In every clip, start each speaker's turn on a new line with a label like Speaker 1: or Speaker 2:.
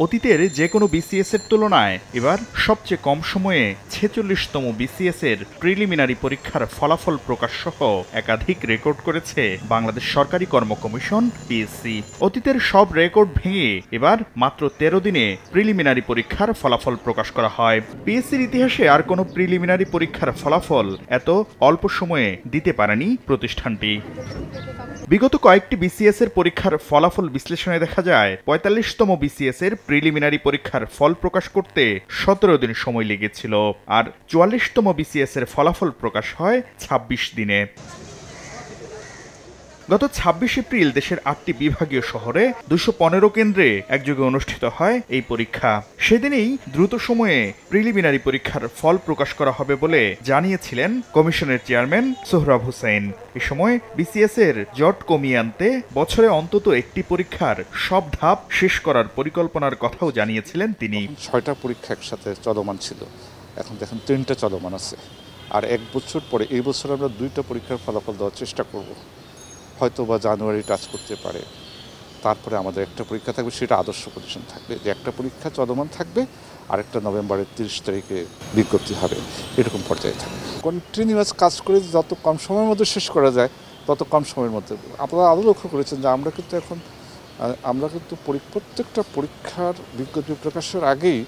Speaker 1: অতীতের যে কোনো বিসিএস এর তুলনায় এবার সবচেয়ে কম সময়ে ৪৬তম বিসিএস এর প্রিলিমিনারি পরীক্ষার ফলাফল প্রকাশ সহ একাধিক রেকর্ড করেছে বাংলাদেশ সরকারি কর্ম কমিশন পিএসসি। অতীতের সব রেকর্ড ভেঙে এবার মাত্র ১৩ দিনে প্রিলিমিনারি পরীক্ষার ফলাফল প্রকাশ করা হয়। পিএসসির ইতিহাসে আর কোনো প্রিলিমিনারি পরীক্ষার ফলাফল এত অল্প সময়ে দিতে পারেনি প্রতিষ্ঠানটি। বিগত কয়েকটি বিসিএস এর পরীক্ষার ফলাফল বিশ্লেষণে দেখা যায় ৪৫তম বিসিএস এর প্রিলিমিনারি পরীক্ষার ফল প্রকাশ করতে ১৭ দিন সময় লেগেছিল, আর ৪৪তম বিসিএস এর ফলাফল প্রকাশ হয় ২৬ দিনে। গত ২৬ এপ্রিল দেশের ৮টি বিভাগীয় শহরে ২১৫ কেন্দ্রে একযোগে অনুষ্ঠিত হয় এই পরীক্ষা। সেদিনেই দ্রুত সময়ে প্রিলিমিনারি পরীক্ষার ফল প্রকাশ করা হবে বলে জানিয়েছিলেন কমিশনের চেয়ারম্যান সোহরাব হোসেন। এ সময় বিসিএস এর জট কমিয়ে আনতে বছরে অন্তত একটি পরীক্ষার সব ধাপ শেষ করার পরিকল্পনার কথাও জানিয়েছিলেন তিনি।
Speaker 2: ৬টা পরীক্ষা একসাথে চলমান ছিল, এখন দেখেন ৩টা চলমান আছে, আর এক বছর পরে এই বছর আমরা 2টা পরীক্ষার ফলাফল দেওয়ার চেষ্টা করব। হয়তো বা জানুয়ারি টাচ করতে পারে, তারপরে আমাদের একটা পরীক্ষা থাকবে, সেটা আদর্শ পজিশন থাকবে যে একটা পরীক্ষা চলমান থাকবে, আরেকটা নভেম্বরের 30 তারিখে বিজ্ঞপ্তি হবে, এরকম পর্যায়ে থাকবে। কন্টিনিউয়াস কাজ করে যত কম সময়ের মধ্যে শেষ করা যায় তত কম সময়ের মধ্যে। আপনারা আরও লক্ষ্য করেছেন যে আমরা কিন্তু প্রত্যেকটা পরীক্ষার বিজ্ঞপ্তি প্রকাশের আগেই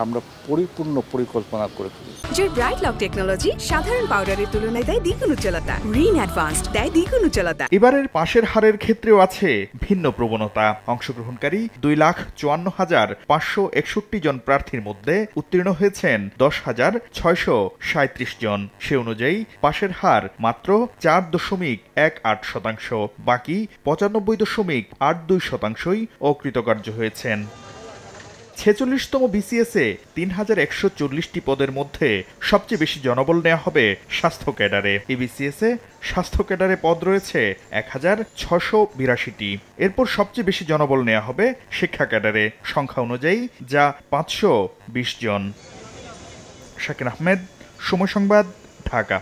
Speaker 2: আমরা পরিপূর্ণ পরিকল্পনা করে ফেলি।
Speaker 3: জোর ব্রাইট লক টেকনোলজি সাধারণ পাউডারের তুলনায় দেয় দ্বিগুণ উজ্জ্বলতা, রিন অ্যাডভান্সড দেয় দ্বিগুণ উজ্জ্বলতা।
Speaker 1: এবারের পাশের হারের ক্ষেত্রেও আছে ভিন্ন প্রবণতা। অংশগ্রহণকারী ২,৫৪,৫৬১ জন প্রার্থীর মধ্যে উত্তীর্ণ হয়েছেন ১০,৬৩৭ জন। সে অনুযায়ী পাশের হার মাত্র ৪.18%। বাকি ৯৫.৮২%ই অকৃতকার্য হয়েছেন। ৪৬তম বিসিএসে ৩,১৪০টি পদের মধ্যে সবচেয়ে বেশি জনবল নেওয়া হবে স্বাস্থ্য ক্যাডারে। এই বিসিএসে স্বাস্থ্য ক্যাডারে পদ রয়েছে ১,৬৮২টি। এরপর সবচেয়ে বেশি জনবল নেওয়া হবে শিক্ষা ক্যাডারে, সংখ্যা অনুযায়ী যা ৫২০ জন। শাকির আহমেদ, সময় সংবাদ, ঢাকা।